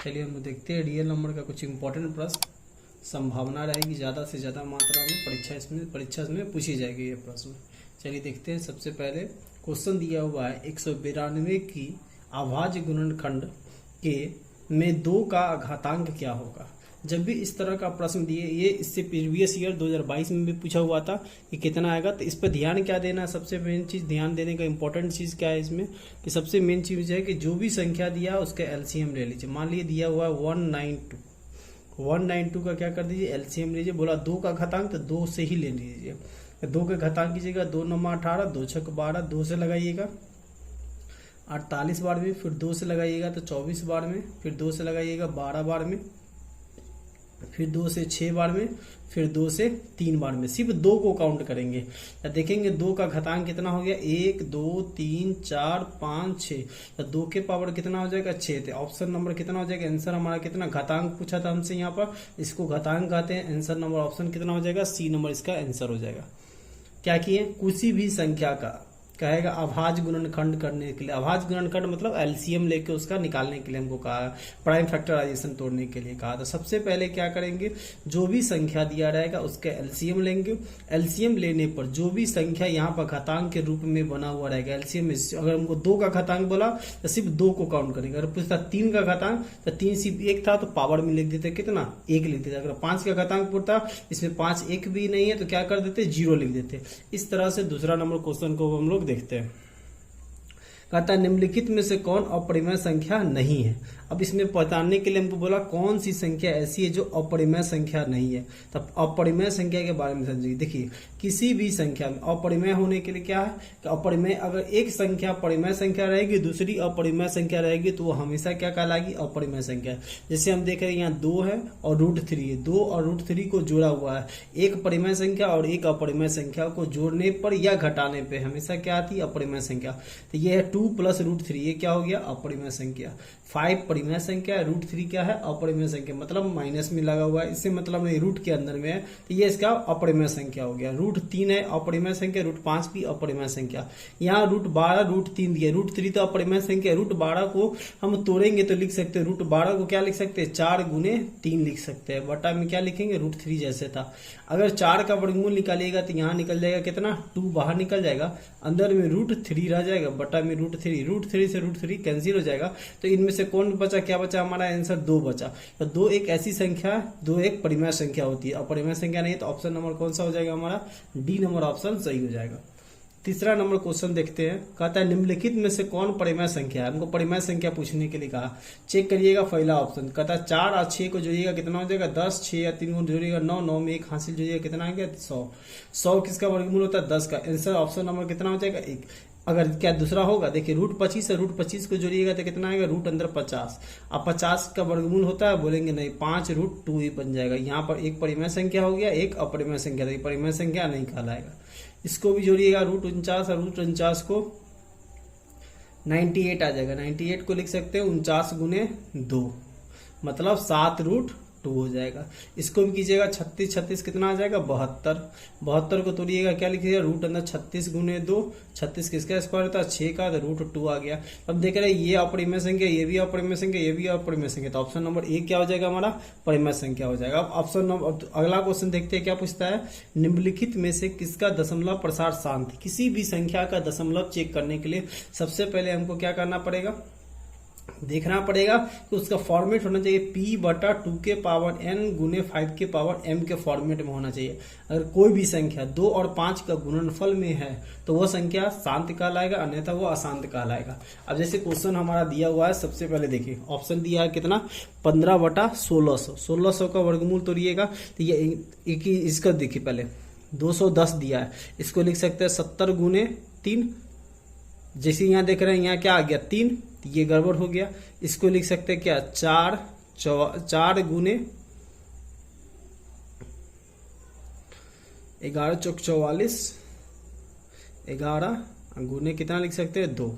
चलिए हम देखते हैं रियल नंबर का कुछ इंपॉर्टेंट प्रश्न। संभावना रहेगी ज़्यादा से ज़्यादा मात्रा में परीक्षा में पूछी जाएगी ये प्रश्न। चलिए देखते हैं। सबसे पहले क्वेश्चन दिया हुआ है 192 की अभाज्य गुणनखंड के में 2 का घातांक क्या होगा। जब भी इस तरह का प्रश्न दिए, ये इससे प्रीवियस ईयर 2022 में भी पूछा हुआ था कि कितना आएगा। तो इस पर ध्यान क्या देना है, सबसे मेन चीज़ ध्यान देने का इंपॉर्टेंट चीज़ क्या है इसमें कि सबसे मेन चीज़ है कि जो भी संख्या दिया उसका एलसीएम ले लीजिए। मान लीजिए दिया हुआ है 192 का क्या कर दीजिए, एलसीएम लीजिए। बोला 2 का घातांक तो 2 से ही ले लीजिए। 2 के घातांक कीजिएगा, 2 9 18, 2 6 12, 2 से लगाइएगा 48 बार में, फिर 2 से लगाइएगा तो 24 बार में, फिर 2 से लगाइएगा 12 बार में, फिर 2 से 6 बार में, फिर 2 से 3 बार में। सिर्फ 2 को काउंट करेंगे तो देखेंगे 2 का घातांक कितना हो गया, 1 2 3 4 5 6। तो 2 के पावर कितना हो जाएगा, 6। तो ऑप्शन नंबर कितना हो जाएगा, आंसर हमारा कितना, घातांक पूछा था हमसे यहाँ पर, इसको घातांक कहते हैं। आंसर नंबर ऑप्शन कितना हो जाएगा, सी नंबर इसका आंसर हो जाएगा। क्या किए, किसी भी संख्या का कहेगा अभाज्य गुणनखंड करने के लिए। अभाज्य गुणनखंड मतलब एलसीएम लेके उसका निकालने के लिए हमको कहा, प्राइम फैक्टराइजेशन तोड़ने के लिए कहा। तो सबसे पहले क्या करेंगे, जो भी संख्या दिया रहेगा उसका एलसीएम लेंगे। एलसीएम लेने पर जो भी संख्या यहाँ पर घातांक के रूप में बना हुआ रहेगा, एलसीएम अगर हमको 2 का घातांक बोला तो सिर्फ 2 को काउंट करेंगे। अगर पूछता 3 का घातांक तो 3 सिर्फ 1 था तो पावर में लिख देते कितना, 1 लिख देते। अगर 5 का घातांक पूछता, इसमें 5 1 भी नहीं है तो क्या कर देते, 0 लिख देते। इस तरह से दूसरा नंबर क्वेश्चन को हम लोग देखते हैं। कहता है निम्नलिखित में से कौन अपरिमेय संख्या नहीं है। अब इसमें बताने के लिए हमको बोला कौन सी संख्या ऐसी है जो अपरिमेय संख्या नहीं है। तब अपरिमेय संख्या के बारे में समझिए। देखिए किसी भी संख्या में अपरिमेय होने के लिए क्या है कि अपरिमेय, अगर एक संख्या परिमेय संख्या रहेगी, दूसरी अपरिमेय संख्या रहेगी तो वो हमेशा क्या कहलाएगी, अपरिमेय संख्या। जैसे हम देख रहे हैं यहाँ 2 है और √3 है, 2 और √3 को जोड़ा हुआ है। एक परिमेय संख्या और एक अपरिमेय संख्या को जोड़ने पर या घटाने पर हमेशा क्या आती है, अपरिमेय संख्या। तो ये है 2 + √3, ये क्या हो गया, अपरिमेय संख्या। 5 परिमेय संख्या है, √3 क्या है, अपरिमेय संख्या, मतलब माइनस में लगा हुआ है, इससे मतलब नहीं रूट के अंदर में है तो ये इसका अपरिमेय संख्या हो गया। √3 है अपरिमेय संख्या, √5 भी अपरिमेय संख्या। यहाँ √12 √3 दिया, √3 तो अपरिमेय संख्या, √12 को हम तोड़ेंगे तो लिख सकते हैं, √12 को क्या लिख सकते हैं, 4 × 3 लिख सकते हैं। बटा में क्या लिखेंगे, √3 जैसे था। अगर 4 का वर्गमूल निकालिएगा तो यहाँ निकल जाएगा कितना, 2 बाहर निकल जाएगा, अंदर में √3 रह जाएगा, बटा में √3 से √3 कैंसिल हो जाएगा। तो इनमें से कौन बचा, क्या बचा, हमारा आंसर 2 बचा। तो 2 एक ऐसी संख्या, 2 एक परिमेय संख्या होती है, अपरिमेय संख्या नहीं है। तो ऑप्शन नंबर कौन सा हो जाएगा हमारा, डी नंबर ऑप्शन सही हो जाएगा। तीसरा नंबर क्वेश्चन देखते हैं। कहता है निम्नलिखित में से कौन परिमेय संख्या है। हमको परिमेय संख्या पूछने के लिए कहा। चेक करिएगा पहला ऑप्शन। कहता है 4 और 6 को जोड़िएगा कितना हो जाएगा, 10, 6 या 3 को जोड़िएगा 9, 9 में 1 हासिल जोड़िएगा कितना आ गया, 100। 100 किसका वर्गमूल होता है, 10 का। आंसर ऑप्शन नंबर कितना हो जाएगा, 1। अगर क्या दूसरा होगा, देखिए √25 है, √25 को जोड़िएगा तो कितना आएगा, √50। अब 50 का वर्गमूल होता है, बोलेंगे नहीं, 5√2 ही बन जाएगा। यहाँ पर एक परिमेय संख्या हो गया, एक अपरिमेय संख्या, तो परिमेय संख्या नहीं कहलाएगा। इसको भी जोड़िएगा √49 और √49 को 98 आ जाएगा। 98 को लिख सकते हैं 49 × 2, मतलब 7√2 हो जाएगा। इसको भी कीजिएगा 36, 36 कितना आ जाएगा, 72। 72 को तोड़िएगा, क्या लिखिएगा, √36 × 2, 36 किसका स्क्वायर होता है, 6 का, तो √2 आ गया। अब देख रहे हैं ये अपरिमेय संख्या, ये भी अपरिमेय संख्या, ये भी अपरिमेय संख्या। तो ऑप्शन नंबर 1 क्या हो जाएगा हमारा, परिमेय संख्या हो जाएगा। अब ऑप्शन नंबर अगला क्वेश्चन देखते हैं क्या पूछता है। निम्नलिखित में से किसका दशमलव प्रसार शांत। किसी भी संख्या का दशमलव चेक करने के लिए सबसे पहले हमको क्या करना पड़ेगा, देखना पड़ेगा कि उसका फॉर्मेट होना चाहिए p/2 के पावर n × 5 के पावर m के फॉर्मेट में होना चाहिए। अगर कोई भी संख्या 2 और 5 का गुणनफल में है तो वह संख्या शांत कहलाएगा, अन्यथा वो अशांत कहलाएगा। अब जैसे क्वेश्चन हमारा दिया हुआ है, सबसे पहले देखिए ऑप्शन दिया है कितना, 15/1600। 1600 का वर्गमूल तोड़िएगा तो ये एक ही, इसका देखिए पहले 210 दिया है, इसको लिख सकते हैं 70 × 3। जैसे यहाँ देख रहे हैं यहाँ क्या आ गया, 3, ये गड़बड़ हो गया। इसको लिख सकते हैं क्या, 4 × 11 चौक 44, 11 गुने कितना लिख सकते हैं, 2।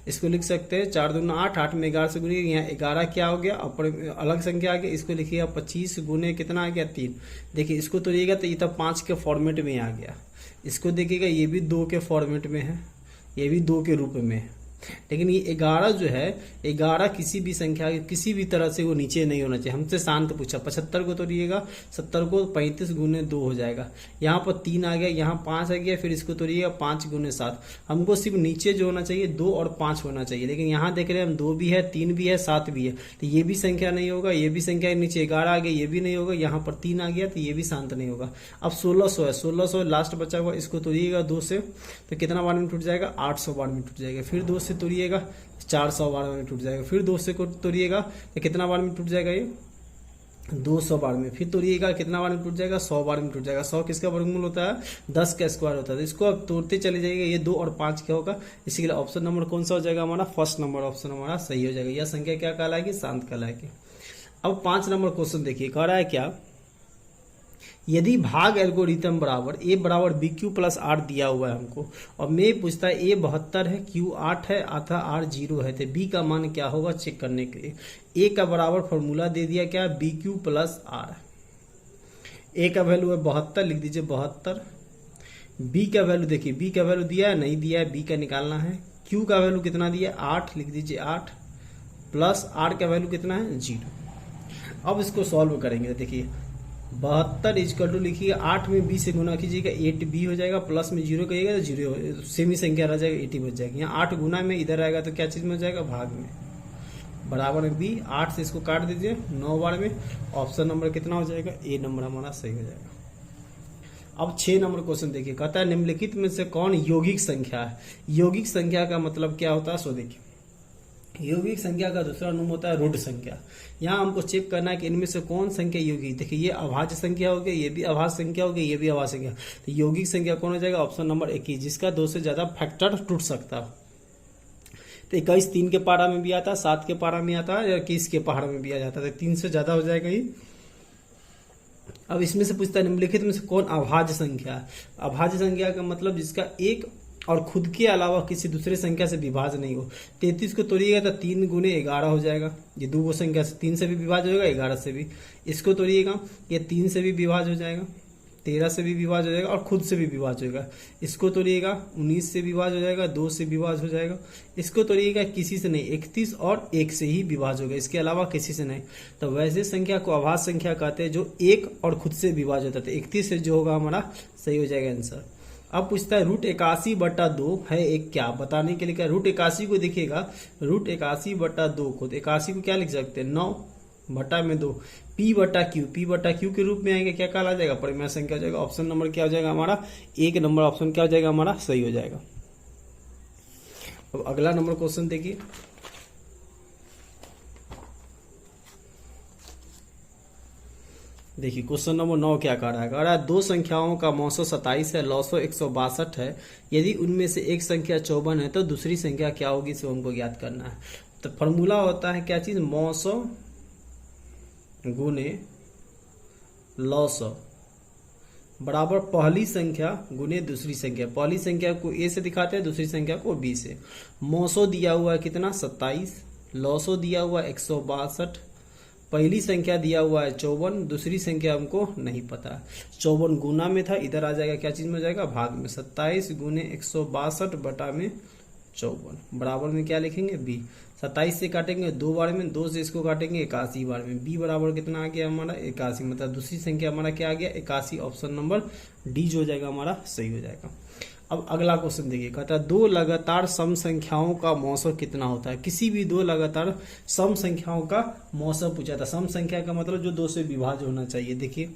इसको लिख सकते हैं 4 दूना 8, 8 में 11 से गुने, यहाँ 11 क्या हो गया, अलग संख्या आ गया। इसको लिखिएगा 25 × कितना आ गया, 3। देखिए इसको तोड़िएगा तो ये तब 5 के फॉर्मेट में आ गया। इसको देखिएगा ये भी 2 के फॉर्मेट में है, ये भी 2 के रूप में है। लेकिन ये 11 जो है, 11 किसी भी संख्या किसी भी तरह से वो नीचे नहीं होना चाहिए। हमसे शांत पूछा 75 को तोड़िएगा, 70 को 35 गुने 2 हो जाएगा। यहाँ पर 3 आ गया, यहाँ 5 आ गया, फिर इसको तोड़िएगा 5 गुने 7। हमको सिर्फ नीचे जो होना चाहिए 2 और 5 होना चाहिए, लेकिन यहाँ देख रहे हैं हम 2 भी है, 3 भी है, 7 भी है, तो ये भी संख्या नहीं होगा। ये भी संख्या नीचे 11 आ गया, ये भी नहीं होगा। यहाँ पर 3 आ गया तो ये भी शांत नहीं होगा। अब 1600 है, 1600 लास्ट बचा हुआ, इसको तोड़िएगा 2 से तो कितना बार में टूट जाएगा, 800 बार में टूट जाएगा। फिर 2 से तोड़िएगा 400 बार में टूट जाएगा। फिर 2 से तोड़िएगा तो कितना बार में टूट जाएगा, ये 200 बार में। फिर तोड़िएगा कितना बार में टूट जाएगा, 100 बार में टूट जाएगा। 100 किसका वर्गमूल होता है, 10 का स्क्वायर होता है। तो इसको अब तोड़ते चले जाइएगा, ये 2 और 5 क्या होगा। इसी के लिए ऑप्शन नंबर कौन सा हो जाएगा हमारा, फर्स्ट नंबर ऑप्शन हमारा सही हो जाएगा। यह संख्या क्या कहलाएगी, शांत कहलाएगी। अब 5 नंबर क्वेश्चन देखिए, कह रहा है क्या, यदि भाग एल्गोरिथम बराबर a बराबर BQ प्लस R दिया हुआ है हमको, और मैं पूछता है a 72 है, Q 8 है, अतः R 0 है, तो b का मान क्या होगा चेक करने के लिए। a का बराबर फॉर्मूला दे दिया क्या, BQ प्लस R। a का वैल्यू है 72, लिख दीजिए 72। b का वैल्यू देखिए, b का वैल्यू दिया है, नहीं दिया है, b का निकालना है। q का वैल्यू कितना दिया है, 8, लिख दीजिए 8, प्लस R का वैल्यू कितना है, 0। अब इसको सॉल्व करेंगे, देखिए 72 इजकल टू लिखिए 8 में 20 से गुना कीजिएगा 8b हो जाएगा, प्लस में 0 करिएगा तो 0 सेमी संख्या रह जाएगा, 80 बच जाएगा। यहाँ 8 गुना में इधर आएगा तो क्या चीज में हो जाएगा, भाग में, बराबर में b। 8 से इसको काट दीजिए 9 बार में, ऑप्शन नंबर कितना हो जाएगा, ए नंबर हमारा सही हो जाएगा। अब 6 नंबर क्वेश्चन देखिए, कहता है निम्नलिखित में से कौन यौगिक संख्या है। यौगिक संख्या का मतलब क्या होता है, सो देखिए यौगिक संख्या का दूसरा नाम होता है रूढ़ संख्या। यहाँ हमको चेक करना है कि इनमें से कौन संख्या यौगिक। देखिए ये अभाज्य संख्या हो गई, ये भी अभाज्य संख्या हो गई, ये भी अभाज्य संख्या। तो यौगिक संख्या कौन हो जाएगा, ऑप्शन नंबर 21, जिसका 2 से ज्यादा फैक्टर टूट सकता है। तो 21 3 के पारा में भी आता है, 7 के पारा में आता है, या 21 के पारा में भी आ जाता है, तो 3 से ज्यादा हो जाएगा ये। अब इसमें से पूछता है निम्नलिखित में से कौन अभाज्य संख्या है। अभाज्य संख्या का मतलब जिसका एक और खुद के अलावा किसी दूसरे संख्या से विभाज्य नहीं हो। 33 को तोड़िएगा तो 3 गुने 11 हो जाएगा, ये दो संख्या से 3 से भी विभाज्य होगा, 11 से भी। इसको तोड़िएगा, ये 3 से भी विभाज्य हो जाएगा, 13 से भी विभाज्य हो जाएगा, और खुद से भी विभाज्य होगा। इसको तोड़िएगा 19 से विभाज्य हो जाएगा, 2 से विभाज्य हो जाएगा। इसको तोड़िएगा किसी से नहीं, 31 और 1 से ही विभाज्य होगा, इसके अलावा किसी से नहीं। तो वैसे संख्या को अभाज्य संख्या कहते हैं जो 1 और खुद से विभाज्य होता है। 31 से जो होगा हमारा सही हो जाएगा आंसर। अब पूछता है रूट 81/2 है एक क्या, बताने के लिए क्या। रूट 81 को देखिएगा, रूट 81/2 को, तो 81 को क्या लिख सकते हैं, 9/2 p/q, p/q के रूप में आएंगे, क्या कहला जाएगा, परिमेय संख्या हो जाएगा। ऑप्शन नंबर क्या हो जाएगा हमारा, 1 नंबर ऑप्शन क्या हो जाएगा हमारा सही हो जाएगा। अब अगला नंबर क्वेश्चन देखिए, देखिए क्वेश्चन नंबर 9 क्या कह रहा है, दो संख्याओं का मौसो 27 है, लौसो 162 है। यदि उनमें से एक संख्या 54 है तो दूसरी संख्या क्या होगी, इसे हमको ज्ञात करना है। तो फॉर्मूला होता है क्या चीज, मौसो गुने लौसो बराबर पहली संख्या गुने दूसरी संख्या। पहली संख्या को a से दिखाते हैं, दूसरी संख्या को b से। मौसो दिया हुआ है कितना 27, लौसो दिया हुआ है 162, पहली संख्या दिया हुआ है 54, दूसरी संख्या हमको नहीं पता। 54 गुना में था, इधर आ जाएगा क्या चीज में हो जाएगा, भाग में। 27 गुने 162 बटा में 54 बराबर में क्या लिखेंगे b। 27 से काटेंगे 2 बार में, 2 से इसको काटेंगे 81 बार में। b बराबर कितना आ गया हमारा 81, मतलब दूसरी संख्या हमारा क्या आ गया 81। ऑप्शन नंबर डी जो हो जाएगा हमारा सही हो जाएगा। अब अगला क्वेश्चन देखिए, कहता है दो लगातार सम संख्याओं का मौसो कितना होता है। किसी भी दो लगातार सम संख्याओं का मौसो पूछा था। सम संख्या का मतलब जो 2 से विभाज्य होना चाहिए। देखिए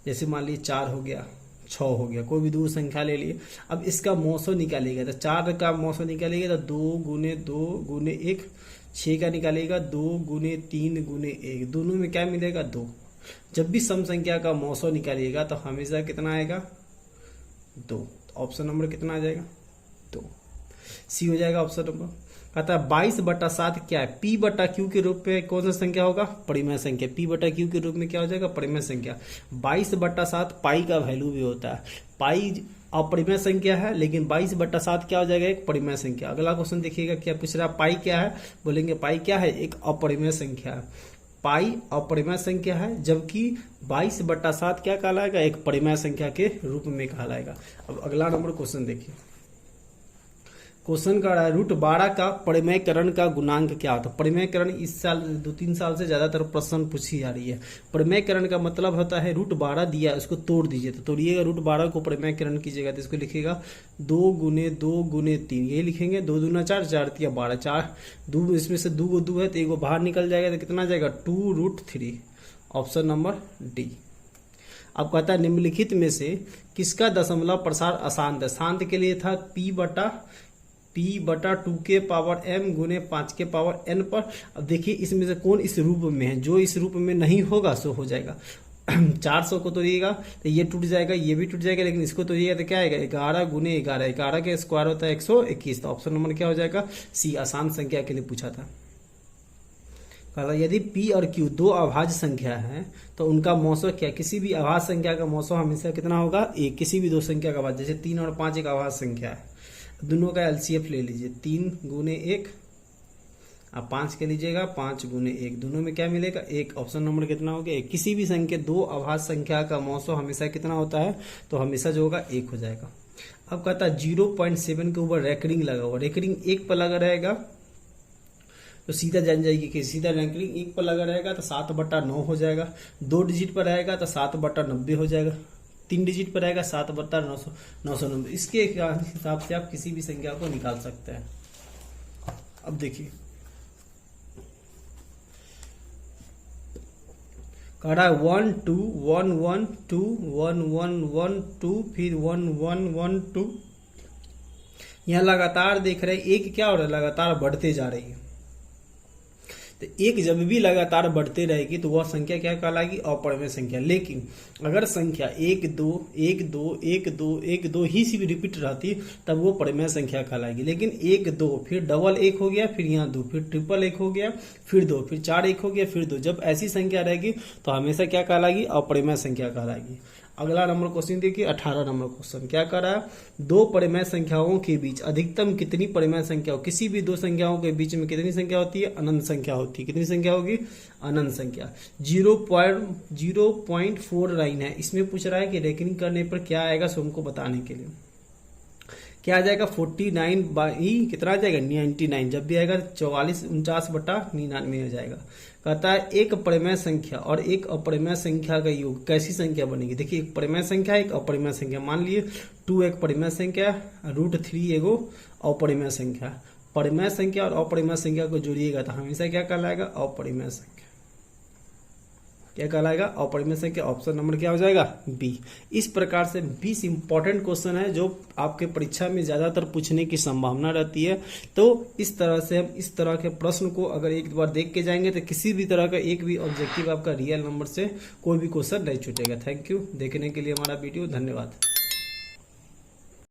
जैसे मान लीजिए 4 हो गया, 6 हो गया, कोई भी दो संख्या ले लिए। अब इसका मौसो निकालिएगा, तो 4 का मौसो निकालिएगा तो 2 गुने 2 गुने 1, 6 का निकालिएगा 2 गुने 3 गुने 1, दोनों में क्या मिलेगा 2। जब भी सम संख्या का मौसो निकालिएगा तो हमेशा कितना आएगा 2। ऑप्शन नंबर कितना आ जाएगा 2, सी हो जाएगा ऑप्शन नंबर। कहता है 22/7 क्या है, p/q के रूप में कौन सा संख्या होगा, परिमेय संख्या। p/q के रूप में क्या हो जाएगा, परिमेय संख्या। 22/7 पाई का वैल्यू भी होता है। पाई अपरिमेय संख्या है, लेकिन 22/7 क्या हो जाएगा, एक परिमेय संख्या। अगला क्वेश्चन देखिएगा क्या पूछ रहा है, पाई क्या है, बोलेंगे पाई क्या है, एक अपरिमेय संख्या है। पाई अपरिमेय संख्या है, जबकि 22/7 क्या कहलाएगा, एक परिमेय संख्या के रूप में कहलाएगा। अब अगला नंबर क्वेश्चन देखिए, क्वेश्चन का रहा है √12 का परिमेयकरण का गुणांक क्या होता है। परिमेयकरण इस साल 2-3 साल से ज्यादातर प्रश्न पूछी जा रही है। परिमेयकरण का मतलब होता है √12 दिया उसको तोड़ दीजिए, तो तोड़िएगा √12 को परिमेयकरण कीजिएगा तो इसको लिखिएगा 2 गुने 2 गुने 3, यही लिखेंगे 2 दूना 4, 4 तिया 12, 4 2 इसमें से 2 2 है तो एगो बाहर निकल जाएगा तो कितना जाएगा 2√3, ऑप्शन नंबर डी। अब कहता है निम्नलिखित में से किसका दशमलव प्रसार अशांत है। शांत के लिए था p/2 के पावर m गुने 5 के पावर n पर। अब देखिए इसमें से कौन इस रूप में है, जो इस रूप में नहीं होगा सो हो जाएगा 400 को तोड़िएगा तो ये टूट जाएगा, ये भी टूट जाएगा, लेकिन इसको तोड़िएगा तो क्या आएगा 11 गुने 11, 11 के स्क्वायर होता है 121, तो ऑप्शन नंबर क्या हो जाएगा सी। आसान संख्या के लिए पूछा था। कहा यदि p और q दो अभाज्य संख्या है तो उनका मौसो क्या। किसी भी अभाज्य संख्या का मौसो हमेशा कितना होगा 1। किसी भी दो संख्या का अभाज्य, जैसे 3 और 5 एक अभाज्य संख्या है, दोनों का एलसीएफ ले लीजिए 3 गुने 1, आप 5 के लीजिएगा 5 गुने 1, दोनों में क्या मिलेगा 1, ऑप्शन नंबर कितना हो गया 1। किसी भी संख्या दो अभाज्य संख्या का मौसो हमेशा कितना होता है, तो हमेशा जो होगा 1 हो जाएगा। अब कहता है 0.7 के ऊपर रेकरिंग लगा हुआ, रेकरिंग 1 पर लगा रहेगा तो सीधा जान जाएगी कि सीधा रेकरिंग 1 पर लगा रहेगा तो 7/9 हो जाएगा, 2 डिजिट पर रहेगा तो 7/90 हो जाएगा, 3 डिजिट पर रहेगा 7/990। इसके हिसाब से आप किसी भी संख्या को निकाल सकते हैं। अब देखिए कह रहा है 1 2 1 1 2 1 1 1 2 फिर 1 1 1 2। यहाँ लगातार देख रहे हैं एक क्या हो रहा है, लगातार बढ़ते जा रही है। तो एक जब भी लगातार बढ़ते रहेगी तो वह संख्या क्या कहलाएगी, अपरिमेय संख्या। लेकिन अगर संख्या 1 2 1 2 1 2 1 2 ही सिर्फ रिपीट रहती तब वो परिमेय संख्या कहलाएगी। लेकिन 1 2 फिर डबल 1 हो गया, फिर यहाँ 2, फिर ट्रिपल 1 हो गया, फिर 2, फिर 4 1 हो गया, फिर 2, जब ऐसी संख्या रहेगी तो हमेशा क्या कहलाएगी, अपरिमेय संख्या कहलाएगी। अगला नंबर क्वेश्चन देखिए 18 नंबर क्वेश्चन क्या कर रहा है, दो परिमेय संख्याओं के बीच अधिकतम कितनी परिमेय संख्या हो। किसी भी दो संख्याओं के बीच में कितनी संख्या होती है, अनंत संख्या होती है। कितनी संख्या होगी, अनंत संख्या। 0.49 है। इसमें पूछ रहा है कि रेकनिंग करने पर क्या आएगा, सो हमको बताने के लिए क्या आ जाएगा 49 बाई कितना आ जाएगा 99, जब भी आएगा 4449/99 हो जाएगा। कहता है एक परिमेय संख्या और एक अपरिमेय संख्या का योग कैसी संख्या बनेगी। देखिए एक परिमेय संख्या एक अपरिमेय संख्या, मान लिए 2 एक परिमेय संख्या, √3 एगो अपरिमेय संख्या। परिमेय संख्या और अपरिमेय संख्या को जोड़िएगा तो हमेशा क्या कहलाएगा, अपरिमेय संख्या। क्या कहलाएगा, अपरिमेय संख्या। ऑप्शन नंबर क्या हो जाएगा, बी। इस प्रकार से 20 इंपॉर्टेंट क्वेश्चन है जो आपके परीक्षा में ज्यादातर पूछने की संभावना रहती है। तो इस तरह से हम इस तरह के प्रश्न को अगर एक बार देख के जाएंगे तो किसी भी तरह का एक भी ऑब्जेक्टिव आपका रियल नंबर से कोई भी क्वेश्चन नहीं छूटेगा। थैंक यू देखने के लिए हमारा वीडियो, धन्यवाद।